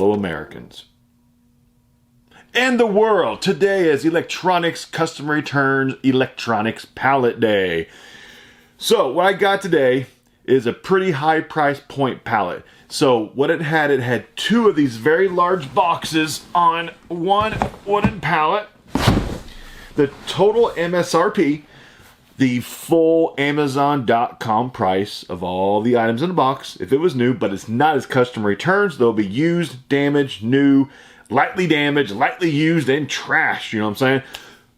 fellow Americans. And the world, today is Electronics Customer Returns Electronics Pallet Day. So what I got today is a pretty high price point pallet. So what it had two of these very large boxes on one wooden pallet. The total MSRP, the full Amazon.com price of all the items in the box, if it was new, but it's not as customer returns, they'll be used, damaged, new, lightly damaged, lightly used, and trash, you know what I'm saying?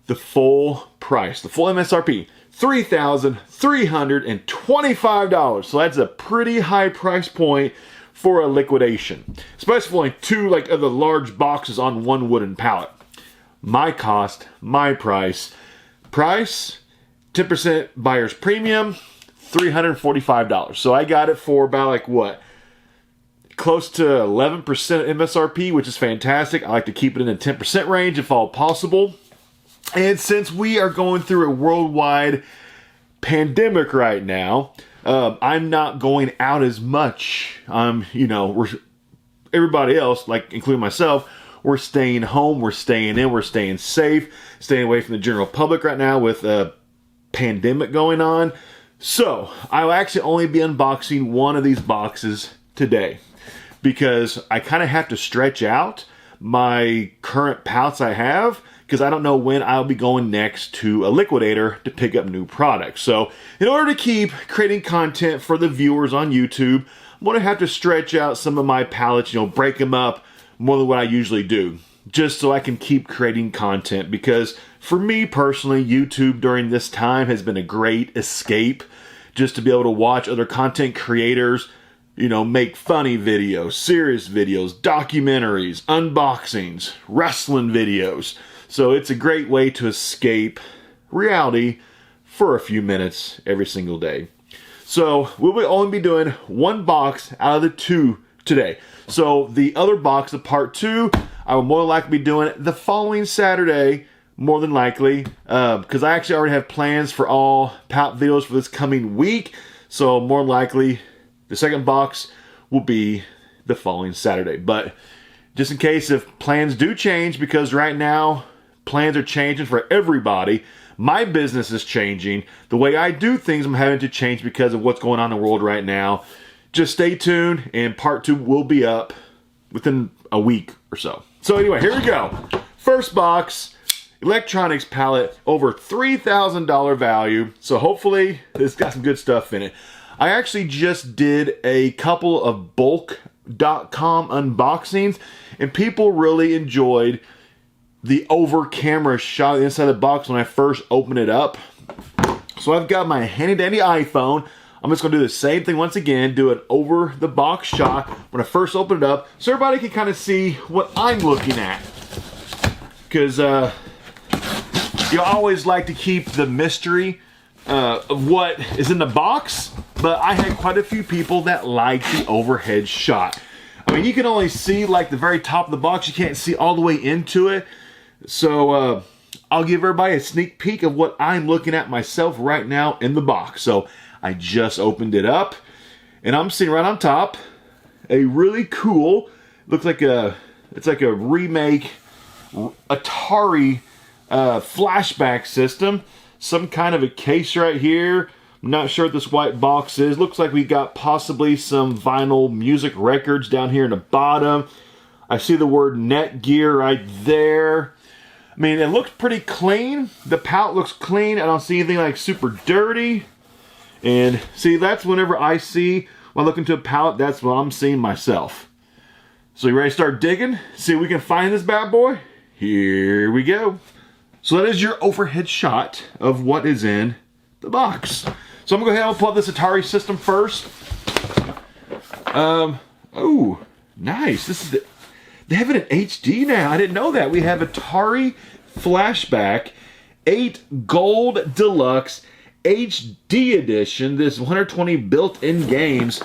The full price, the full MSRP, $3,325. So that's a pretty high price point for a liquidation, especially for like two of the large boxes on one wooden pallet. My cost, my price, 10% buyer's premium, $345. So I got it for about close to 11% MSRP, which is fantastic. I like to keep it in the 10% range if all possible. And since we are going through a worldwide pandemic right now, I'm not going out as much. Everybody else, including myself, we're staying home, we're staying in, we're staying safe, staying away from the general public right now with a pandemic going on. So I'll actually only be unboxing one of these boxes today, because I kind of have to stretch out my current pallets I have, because I don't know when I'll be going next to a liquidator to pick up new products. So in order to keep creating content for the viewers on YouTube, I'm going to have to stretch out some of my pallets, break them up more than what I usually do, just so I can keep creating content. Because for me personally, YouTube during this time has been a great escape, just to be able to watch other content creators make funny videos, serious videos, documentaries, unboxings, wrestling videos. So it's a great way to escape reality for a few minutes every single day. So we'll only be doing one box out of the two today. So the other box, the part 2, I will more than likely be doing it the following Saturday, more than likely, because I actually already have plans for all pallet videos for this coming week. So more than likely, the second box will be the following Saturday. But just in case if plans do change, because right now plans are changing for everybody. My business is changing. The way I do things, I'm having to change because of what's going on in the world right now. Just stay tuned, and part 2 will be up within a week or so. So anyway, here we go. First box, electronics pallet, over $3,000 value. So hopefully it's got some good stuff in it. I actually just did a couple of bulk.com unboxings, and people really enjoyed the over camera shot inside the box when I first opened it up. So I've got my handy dandy iPhone. I'm just gonna do the same thing once again, do an over the box shot when I first open it up, so everybody can kind of see what I'm looking at. Because you always like to keep the mystery of what is in the box, but I had quite a few people that liked the overhead shot. I mean, you can only see the very top of the box, you can't see all the way into it. So I'll give everybody a sneak peek of what I'm looking at myself right now in the box. So I just opened it up, and I'm seeing right on top a really cool, it's like a remake Atari flashback system. Some kind of a case right here. I'm not sure what this white box is. Looks like we got possibly some vinyl music records down here in the bottom. I see the word Netgear right there. I mean, it looks pretty clean. The pallet looks clean. I don't see anything super dirty. And see, that's whenever I see, when I look into a pallet, that's what I'm seeing myself. So you ready to start digging? See if we can find this bad boy? Here we go. So that is your overhead shot of what is in the box. So I'm gonna go ahead and pull up this Atari system first. Oh, nice. They have it in HD now. I didn't know that. We have Atari Flashback 8 Gold Deluxe HD Edition. This 120 built-in games.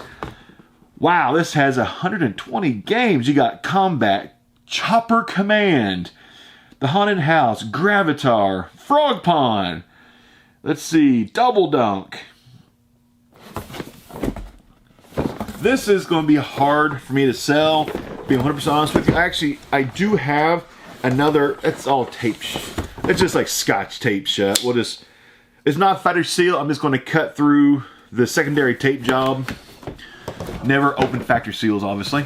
Wow, this has 120 games. You got Combat, Chopper Command, The Haunted House, Gravatar, Frog Pond. Let's see, Double Dunk. This is going to be hard for me to sell being 100% honest with you, I do have another. It's all tape. It's just like Scotch tape shut. It's not factory seal. I'm just going to cut through the secondary tape job. Never open factory seals, obviously.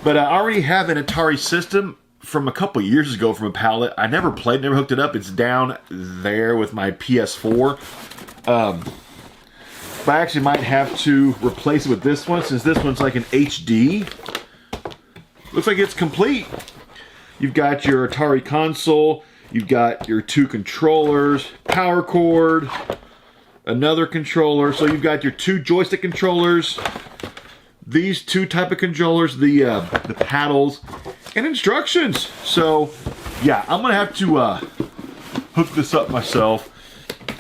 But I already have an Atari system from a couple years ago from a Pallet. I never played, never hooked it up. It's down there with my PS4. But I actually might have to replace it with this one, since this one's like an HD. Looks like it's complete. You've got your Atari console, you've got your 2 controllers, power cord, another controller. So you've got your 2 joystick controllers, these 2 type of controllers, the paddles, and instructions. So yeah, I'm gonna have to hook this up myself,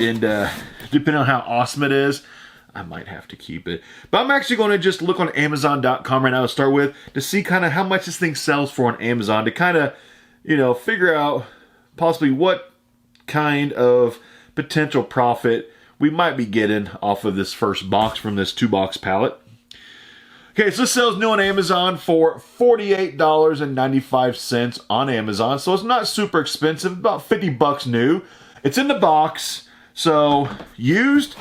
and depending on how awesome it is, I might have to keep it. But I'm actually going to just look on Amazon.com right now to start with, to see kind of how much this thing sells for on Amazon, to kind of, you know, figure out possibly what kind of potential profit we might be getting off of this first box from this 2-box pallet. Okay, so this sells new on Amazon for $48.95 on Amazon. So it's not super expensive, about 50 bucks new. It's in the box, so used.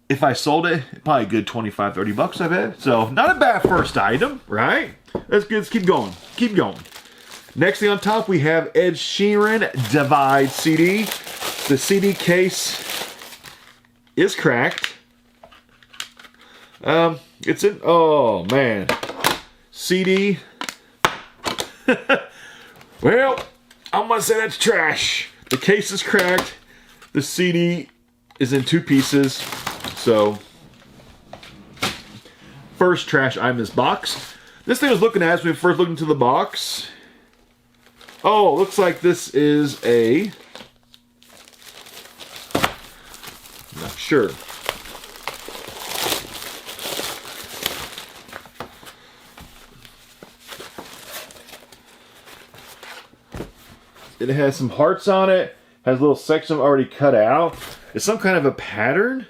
If I sold it, probably a good 25, 30 bucks, I bet. So not a bad first item, right? Let's keep going. Keep going. Next thing on top, we have Ed Sheeran Divide CD. The CD case is cracked. It's in, oh man. CD. Well, I'm gonna say that's trash. The case is cracked. The CD is in 2 pieces. So, first trash item in this box. This thing I was looking at when we first looked into the box. Oh, looks like this is a... not sure. It has some hearts on it. Has a little section already cut out. It's some kind of a pattern.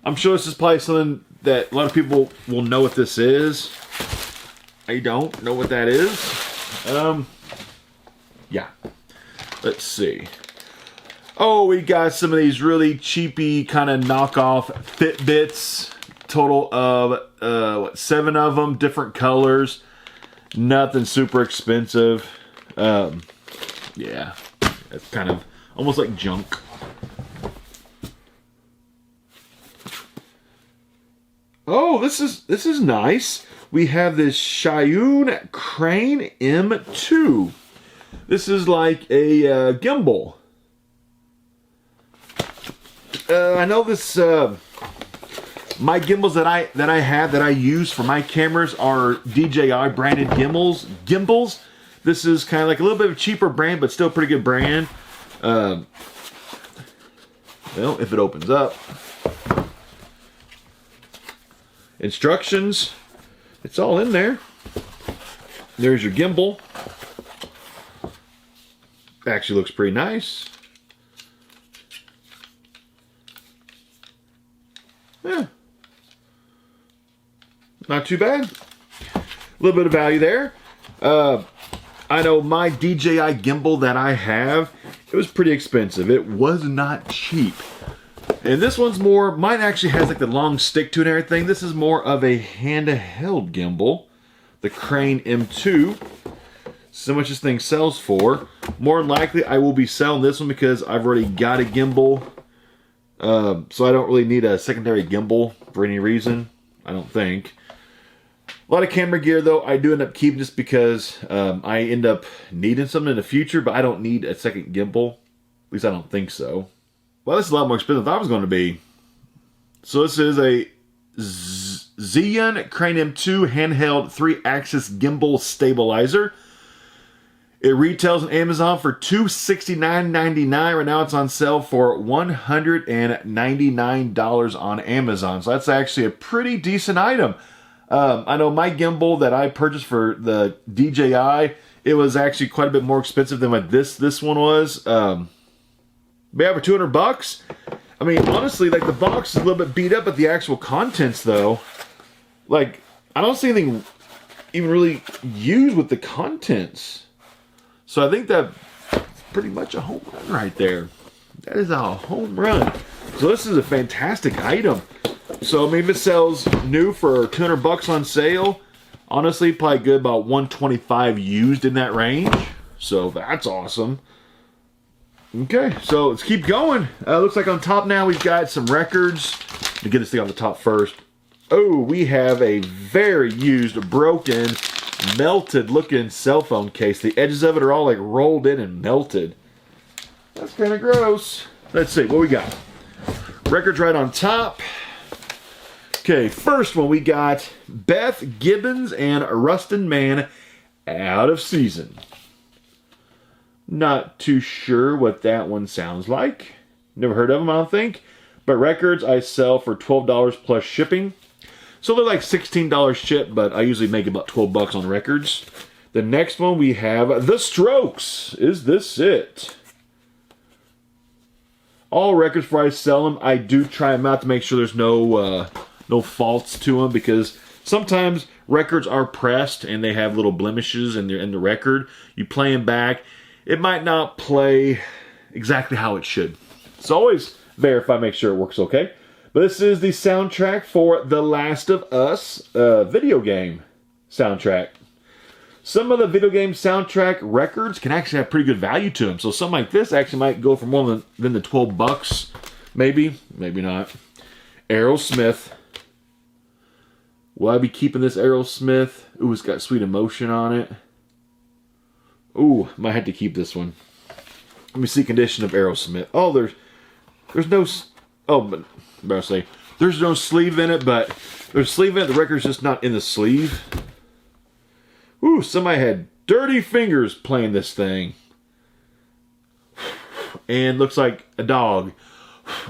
I'm sure this is probably something that a lot of people will know what this is. I don't know what that is. Yeah. Let's see. Oh, we got some of these really cheapy kind of knockoff Fitbits. Total of 7 of them, different colors. Nothing super expensive. Yeah, it's kind of almost like junk. Oh, this is nice. We have this Sheeran Crane M2. This is like a gimbal. I know this. My gimbals that I use for my cameras are DJI branded gimbals. This is kind of like a little bit of a cheaper brand, but still a pretty good brand. Well, if it opens up. Instructions. It's all in there. There's your gimbal. Actually looks pretty nice. Yeah. Not too bad. A little bit of value there. I know my DJI gimbal that I have, it was pretty expensive. It was not cheap. And this one's more, mine actually has like the long stick to it and everything. This is more of a handheld gimbal. The Crane M2. So much this thing sells for. More than likely, I will be selling this one because I've already got a gimbal. So I don't really need a secondary gimbal for any reason. I don't think. A lot of camera gear, though, I do end up keeping just because I end up needing something in the future, but I don't need a second gimbal. At least I don't think so. Well, this is a lot more expensive than I thought it was going to be. So this is a Xeon Crane M2 handheld 3-axis gimbal stabilizer. It retails on Amazon for $269.99. Right now it's on sale for $199 on Amazon. So that's actually a pretty decent item. I know my gimbal that I purchased for the DJI, it was actually quite a bit more expensive than what this one was. But yeah, for 200 bucks. I mean, honestly, like the box is a little bit beat up, but the actual contents, though, like I don't see anything even really used with the contents. So I think that's pretty much a home run right there. That is a home run. So this is a fantastic item. So maybe it sells new for 200 bucks on sale. Honestly, probably good about 125 used in that range. So that's awesome. Okay, so let's keep going. Looks like on top now we've got some records. Let me get this thing on the top first. Oh, we have a very used, broken, melted looking cell phone case. The edges of it are all like rolled in and melted. That's kind of gross. Let's see, what we got? Records right on top. Okay, first one we got Beth Gibbons and Rustin Man, Out of Season. Not too sure what that one sounds like. Never heard of them, I don't think. But records I sell for $12 plus shipping. So they're like $16 ship, but I usually make about 12 bucks on records. The next one we have The Strokes. Is this it? All records before I sell them, I do try them out to make sure there's no faults to them, because sometimes records are pressed and they have little blemishes in the record. You play them back, it might not play exactly how it should. So always verify, make sure it works okay. But this is the soundtrack for The Last of Us video game soundtrack. Some of the video game soundtrack records can actually have pretty good value to them. So something like this actually might go for more than the 12 bucks. Maybe, maybe not. Aerosmith. Will I be keeping this Aerosmith? Ooh, it's got Sweet Emotion on it. Ooh, might have to keep this one. Let me see condition of Aerosmith. Oh, there's no... Oh, but I'm about to say, there's no sleeve in it, but there's a sleeve in it. The record's just not in the sleeve. Ooh, somebody had dirty fingers playing this thing. And looks like a dog.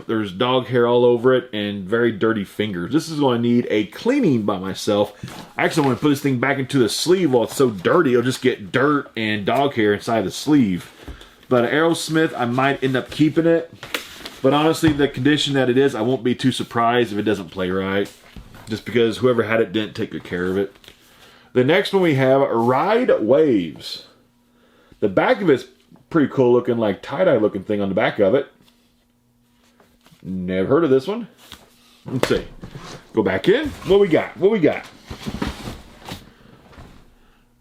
There's dog hair all over it and very dirty fingers. This is going to need a cleaning by myself. I actually want to put this thing back into the sleeve while it's so dirty. It'll just get dirt and dog hair inside the sleeve. But Aerosmith, I might end up keeping it. But honestly, the condition that it is, I won't be too surprised if it doesn't play right. Just because whoever had it didn't take good care of it. The next one we have Ride Waves. The back of it's pretty cool looking, like tie-dye looking thing on the back of it. Never heard of this one. Let's see. Go back in. What we got? What we got?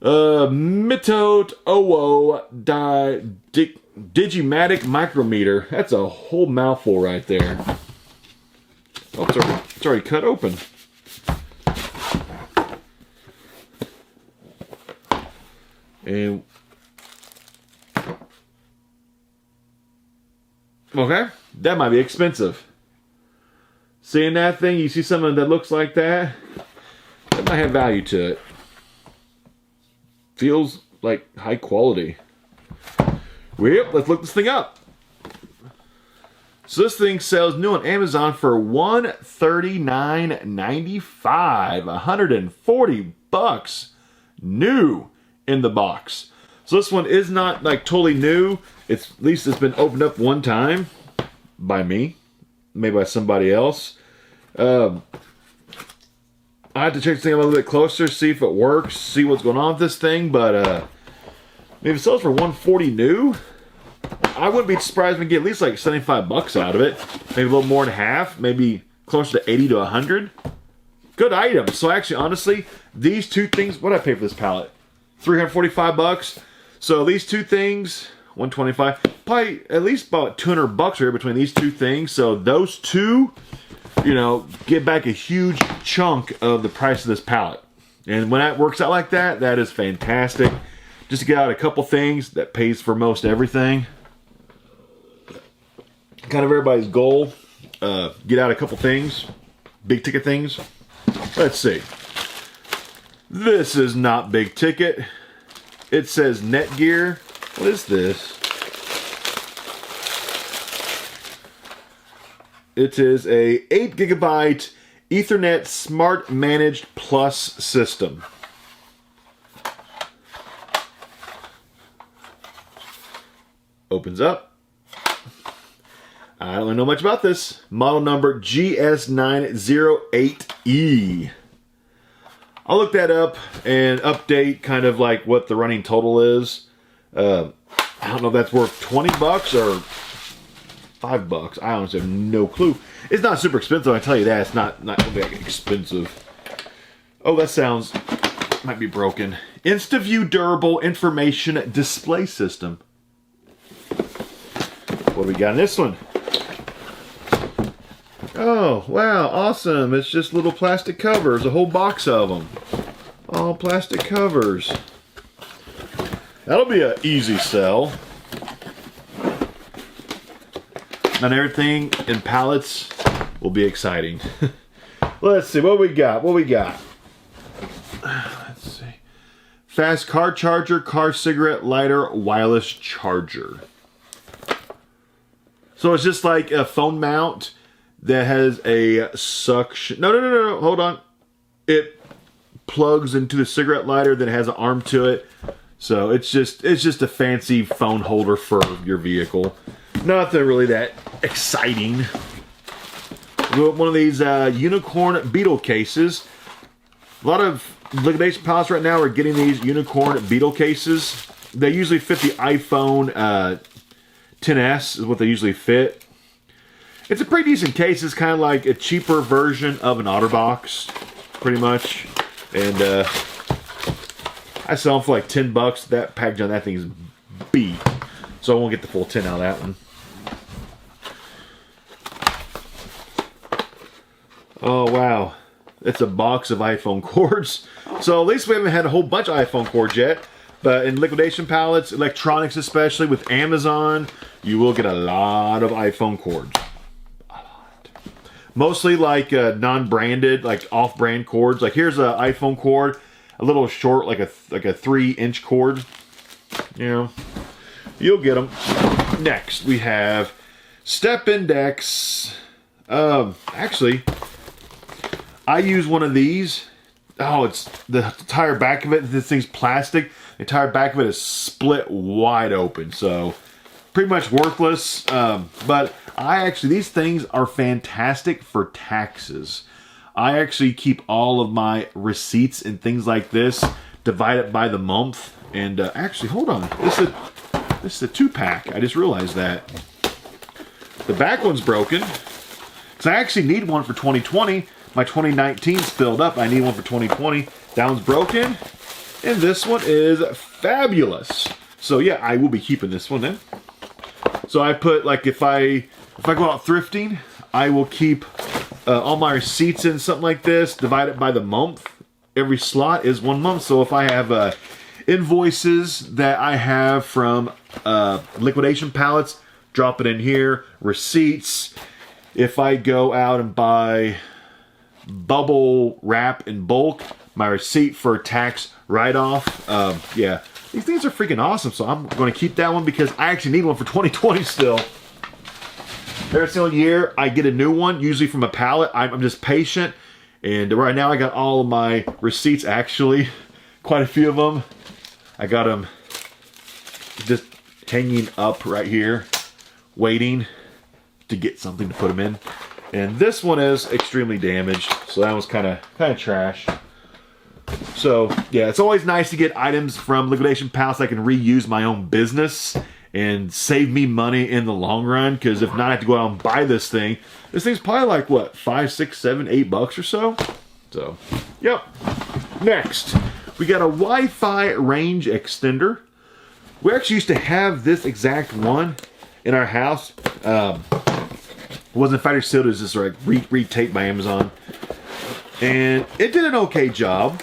Mitot Owo Digimatic Micrometer. That's a whole mouthful right there. Oh, it's already cut open. And okay, that might be expensive. Seeing that thing, you see something that looks like that, that might have value to it. Feels like high quality. Well, let's look this thing up. So this thing sells new on Amazon for $139.95, 140 bucks new in the box. So this one is not like totally new. At least it's been opened up one time by me, maybe by somebody else. I have to check this thing out a little bit closer, see if it works, see what's going on with this thing. But maybe it sells for 140 new. I wouldn't be surprised if we get at least like 75 bucks out of it. Maybe a little more than half, maybe closer to 80 to 100. Good item. So actually, honestly, these two things, what did I pay for this pallet? 345 bucks. So these two things, 125, probably at least about 200 bucks here between these two things. So those two, you know, get back a huge chunk of the price of this pallet. And when that works out like that, that is fantastic. Just to get out a couple things, that pays for most everything. Kind of everybody's goal. Get out a couple things, big ticket things. Let's see. This is not big ticket. It says Netgear. What is this? It is a 8 gigabyte Ethernet Smart Managed Plus system. Opens up. I don't really know much about this. Model number GS908E. I'll look that up and update kind of like what the running total is. I don't know if that's worth 20 bucks or $5. I honestly have no clue. It's not super expensive, I tell you that. It's not like expensive. Oh, that sounds might be broken. InstaView Durable Information Display System. What do we got in this one? Oh, wow, awesome. It's just little plastic covers, a whole box of them. All plastic covers. That'll be an easy sell. And everything in pallets will be exciting. Let's see, what we got? What we got? Let's see. Fast car charger, car cigarette lighter, wireless charger. So it's just like a phone mount that has a suction. No, hold on. It plugs into the cigarette lighter that has an arm to it. So it's just a fancy phone holder for your vehicle. Nothing really that exciting. One of these unicorn beetle cases. A lot of liquidation pallets right now are getting these unicorn beetle cases. They usually fit the iPhone XS is what they usually fit. It's a pretty decent case. It's kind of like a cheaper version of an OtterBox, pretty much. And I sell them for like 10 bucks. That package on that thing is beat. So I won't get the full 10 out of that one. Oh, wow. It's a box of iPhone cords. So at least we haven't had a whole bunch of iPhone cords yet. But in liquidation pallets, electronics especially, with Amazon, you will get a lot of iPhone cords. A lot. Mostly like non-branded, like off-brand cords. Like here's an iPhone cord, a little short, like a 3-inch cord. You know, you'll get them. Next, we have Step Index. Actually, I use one of these. Oh, it's the entire back of it. This thing's plastic. The entire back of it is split wide open. So, pretty much worthless. But these things are fantastic for taxes. I actually keep all of my receipts and things like this, divide it by the month. And actually, hold on. This is a 2-pack. I just realized that. The back one's broken. So I actually need one for 2020. My 2019's filled up. I need one for 2020. That one's broken. And this one is fabulous. So yeah, I will be keeping this one then. So I put, like, if I go out thrifting, I will keep all my receipts in something like this, divide it by the month. Every slot is 1 month. So if I have invoices that I have from liquidation pallets, drop it in here. Receipts. If I go out and buy bubble wrap in bulk, my receipt for tax write-off. Yeah, these things are freaking awesome. So I'm going to keep that one because I actually need one for 2020 still. Every single year I get a new one, usually from a pallet. I'm just patient. And right now I got all of my receipts, actually. Quite a few of them. I got them just hanging up right here, waiting to get something to put them in. And this one is extremely damaged, so that was kind of trash. So yeah, it's always nice to get items from liquidation pallets I can reuse my own business and save me money in the long run. Because if not, I have to go out and buy this thing. This thing's probably like what, $5, $6, $7, $8 or so. So yep. Next, we got a Wi-Fi range extender. We actually used to have this exact one in our house. It wasn't factory sealed, it was just like retaped by Amazon. And it did an okay job.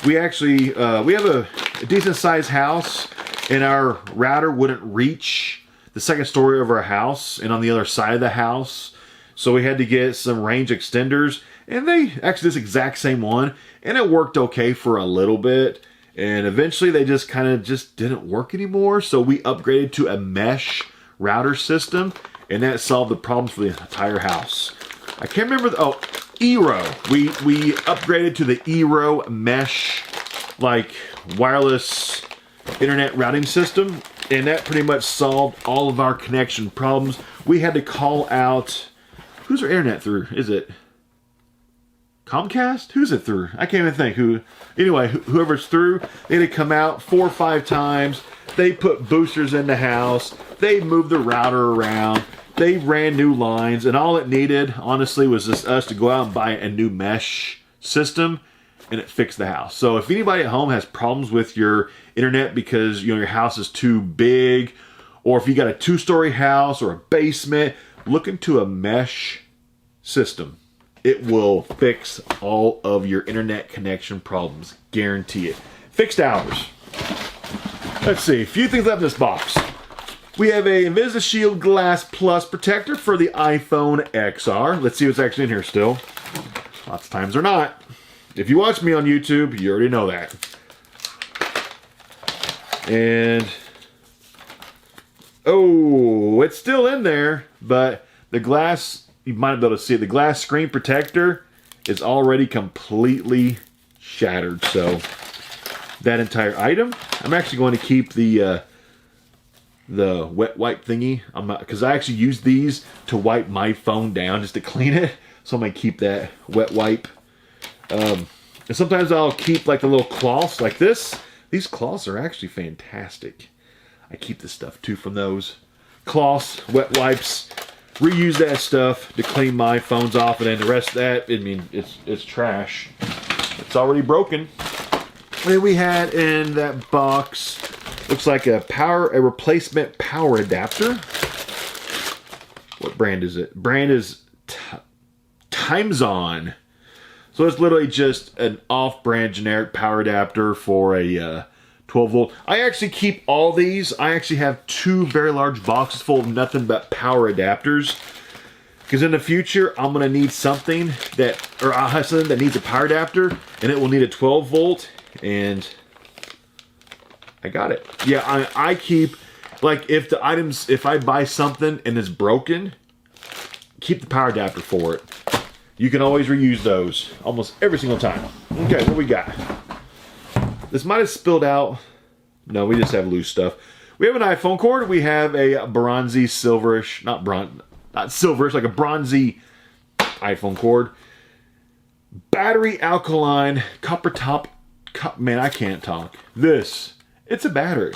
We actually, we have a decent sized house, and our router wouldn't reach the second story of our house and on the other side of the house. So we had to get some range extenders, and they actually this exact same one, and it worked okay for a little bit. And eventually they just kind of didn't work anymore. So we upgraded to a mesh router system, and that solved the problems for the entire house. I can't remember Eero. We upgraded to the Eero mesh, like, wireless internet routing system, and that pretty much solved all of our connection problems. We had to call out, who's our internet through? Is it Comcast? Who's it through? I can't even think who. Anyway, whoever's through, they had to come out 4 or 5 times. They put boosters in the house. They moved the router around. They ran new lines, and all it needed, honestly, was just us to go out and buy a new mesh system, and it fixed the house. So if anybody at home has problems with your internet because your house is too big, or if you got a 2-story house or a basement, look into a mesh system. It will fix all of your internet connection problems. Guarantee it. Fixed hours. Let's see. A few things left in this box. We have a InvisiShield Glass Plus protector for the iPhone XR. Let's see what's actually in here still. Lots of times they're not. If you watch me on YouTube, you already know that. And oh, it's still in there, but the glass, you might be able to see it, the glass screen protector is already completely shattered. So that entire item, I'm actually going to keep the wet wipe thingy. Because I actually use these to wipe my phone down just to clean it. So I'm going to keep that wet wipe. And sometimes I'll keep like the little cloths like this. These cloths are actually fantastic. I keep this stuff too from those. Cloths, wet wipes, reuse that stuff to clean my phones off, and then the rest of that, I mean, it's trash. It's already broken. And then we had in that box, looks like a replacement power adapter. What brand is it? Brand is Times On. So it's literally just an off-brand generic power adapter for a 12-volt. I actually keep all these. I actually have 2 very large boxes full of nothing but power adapters. Because in the future, I'm going to need something or I'll have something that needs a power adapter, and it will need a 12-volt, and I got it. Yeah, I keep, like, if I buy something and it's broken, keep the power adapter for it. You can always reuse those almost every single time. Okay, what we got? This might have spilled out. No, we just have loose stuff. We have an iPhone cord. We have a bronzy, silverish, not silverish, like a bronzy iPhone cord. Battery alkaline, copper top. Man, I can't talk. It's a battery.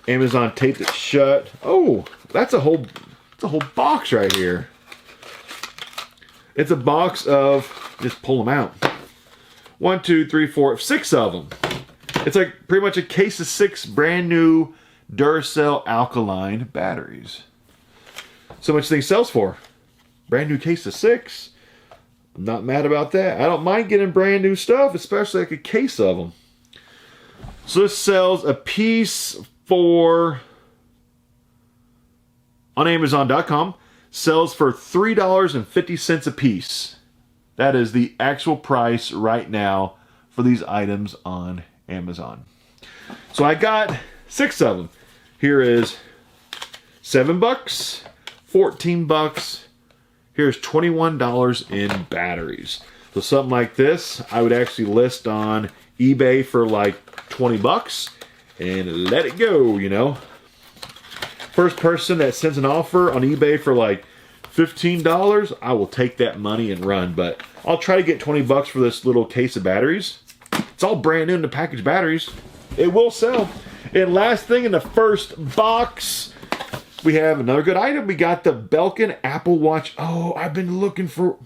Amazon taped it shut. Oh, that's a whole box right here. It's a box of, just pull them out. 1, 2, 3, 4, 6 of them. It's like pretty much a case of 6 brand new Duracell alkaline batteries. So much thing sells for. Brand new case of 6. I'm not mad about that. I don't mind getting brand new stuff, especially like a case of them. So this sells a piece for, on Amazon.com, sells for $3.50 a piece. That is the actual price right now for these items on Amazon. So I got 6 of them. Here is $7, $14. Here's $21 in batteries. So something like this, I would actually list on eBay for like $20 and let it go, you know. First person that sends an offer on eBay for like $15, I will take that money and run. But I'll try to get $20 for this little case of batteries. It's all brand new in the packaged batteries. It will sell. And last thing in the first box, we have another good item. We got the Belkin Apple Watch. Oh, I've been looking for...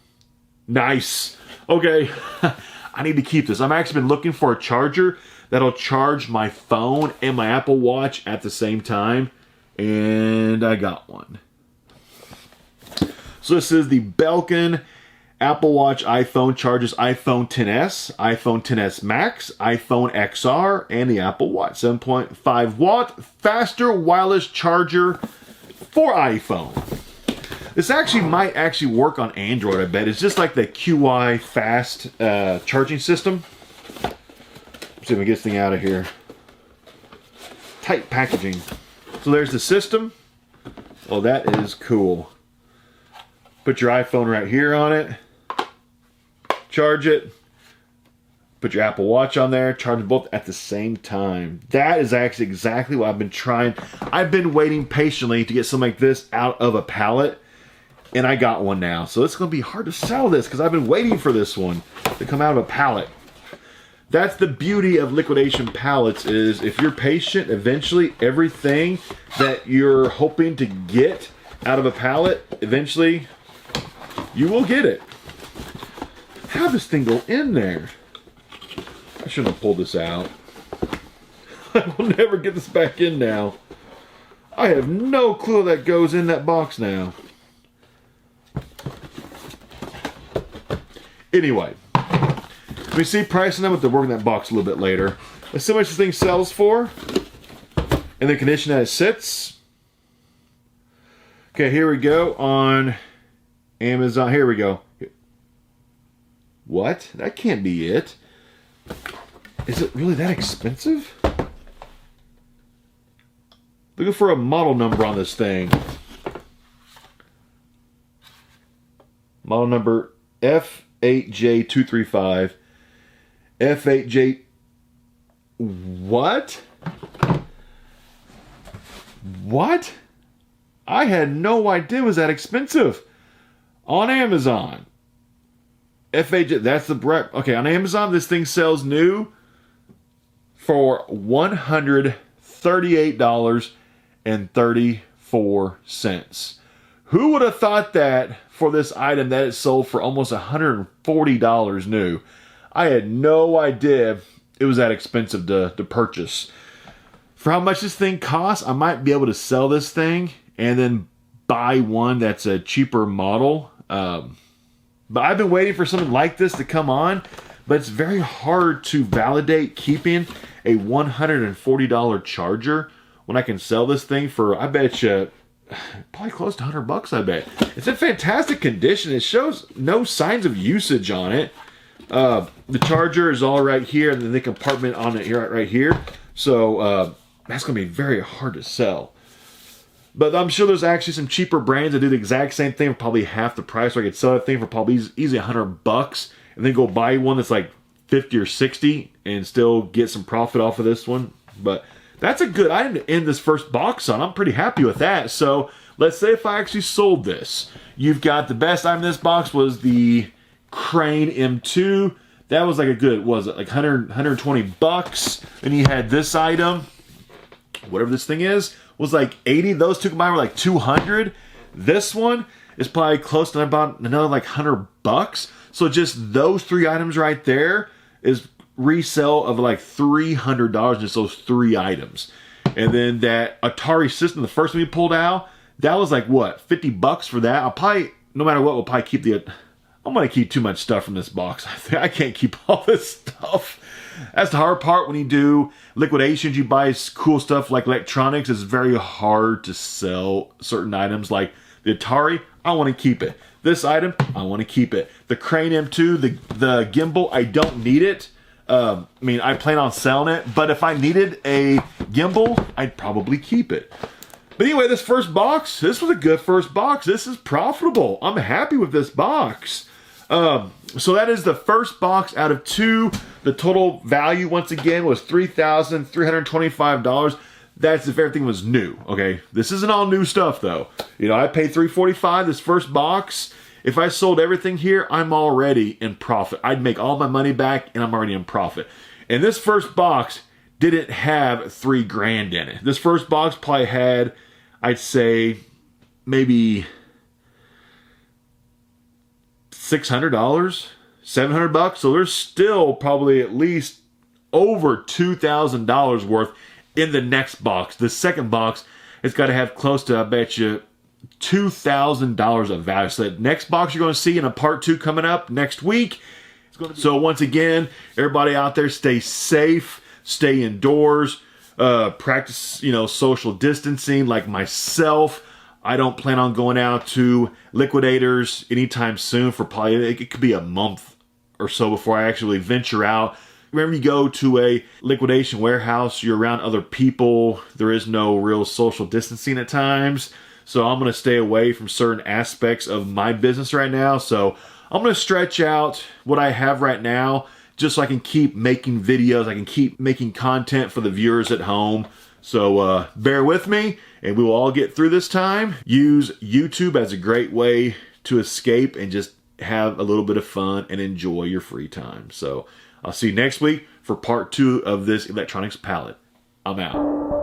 Nice. Okay. I need to keep this. I've actually been looking for a charger that'll charge my phone and my Apple Watch at the same time. And I got one. So this is the Belkin Apple Watch iPhone, charges iPhone XS, iPhone XS Max, iPhone XR, and the Apple Watch. 7.5 watt, faster wireless charger for iPhone. This actually might actually work on Android, I bet. It's just like the QI fast charging system. Let's see if we get this thing out of here. Tight packaging. So there's the system. Well, that is cool. Put your iPhone right here on it. Charge it. Put your Apple Watch on there. Charge them both at the same time. That is actually exactly what I've been trying. I've been waiting patiently to get something like this out of a pallet. and I got one now. So it's going to be hard to sell this because I've been waiting for this one to come out of a pallet. That's the beauty of liquidation pallets, is if you're patient, eventually everything that you're hoping to get out of a pallet, eventually you will get it. How does this thing go in there? I shouldn't have pulled this out. I will never get this back in now. I have no clue that goes in that box now. Anyway, let me see pricing them with the work in that box a little bit later. Let's see how much this thing sells for and the condition that it sits. Okay, here we go on Amazon. Here we go. What? That can't be it. Is it really that expensive? Looking for a model number on this thing. Model number F8J235. F8J... What? What? I had no idea it was that expensive. On Amazon. F8J... That's the... Okay, on Amazon, this thing sells new for $138.34. Who would have thought that for this item that it sold for almost $140 new? I had no idea it was that expensive to purchase. For how much this thing costs, I might be able to sell this thing and then buy one that's a cheaper model. But I've been waiting for something like this to come on, but it's very hard to validate keeping a $140 charger when I can sell this thing for, I bet you, probably close to $100, I bet. It's in fantastic condition. It shows no signs of usage on it. The charger is all right here, and then the compartment on it here, right here. So that's going to be very hard to sell. But I'm sure there's actually some cheaper brands that do the exact same thing for probably half the price. So I could sell that thing for probably easily $100, and then go buy one that's like 50 or 60 and still get some profit off of this one. But that's a good item to end this first box on. I'm pretty happy with that. So let's say if I actually sold this. You've got the best item in this box was the Crane M2. That was like a good, was it like 120 bucks? And you had this item, whatever this thing is, was like 80. Those two combined were like 200. This one is probably close to about another like $100. So just those three items right there is resale of like $300, just those three items. And then that Atari system, the first one we pulled out, that was like what, $50 for that. I'll probably, no matter what, we'll probably keep the, I'm going to keep too much stuff from this box. I can't keep all this stuff. That's the hard part when you do liquidations. You buy cool stuff like electronics. It's very hard to sell certain items like the Atari. I want to keep it. This item, I want to keep it. The Crane M2, the gimbal, I don't need it. I mean, I plan on selling it, but if I needed a gimbal, I'd probably keep it. But anyway, this first box, this was a good first box. This is profitable. I'm happy with this box. So that is the first box out of two. The total value, once again, was $3,325. That's if everything was new, okay? This isn't all new stuff, though. You know, I paid $345 this first box. If I sold everything here, I'm already in profit. I'd make all my money back, and I'm already in profit. And this first box didn't have $3,000 in it. This first box probably had, I'd say, maybe $600, $700. So there's still probably at least over $2,000 worth in the next box. The second box, it's got to have close to, I bet you, $2,000 of value. So that next box you're going to see in a part 2 coming up next week. It's going to be so once again, everybody out there, stay safe, stay indoors, practice, social distancing like myself. I don't plan on going out to liquidators anytime soon for probably, it could be a month or so before I actually venture out. Whenever you go to a liquidation warehouse, you're around other people. There is no real social distancing at times. So I'm going to stay away from certain aspects of my business right now. So I'm going to stretch out what I have right now just so I can keep making videos. I can keep making content for the viewers at home. So bear with me, and we will all get through this time. Use YouTube as a great way to escape and just have a little bit of fun and enjoy your free time. So I'll see you next week for part 2 of this electronics palette. I'm out.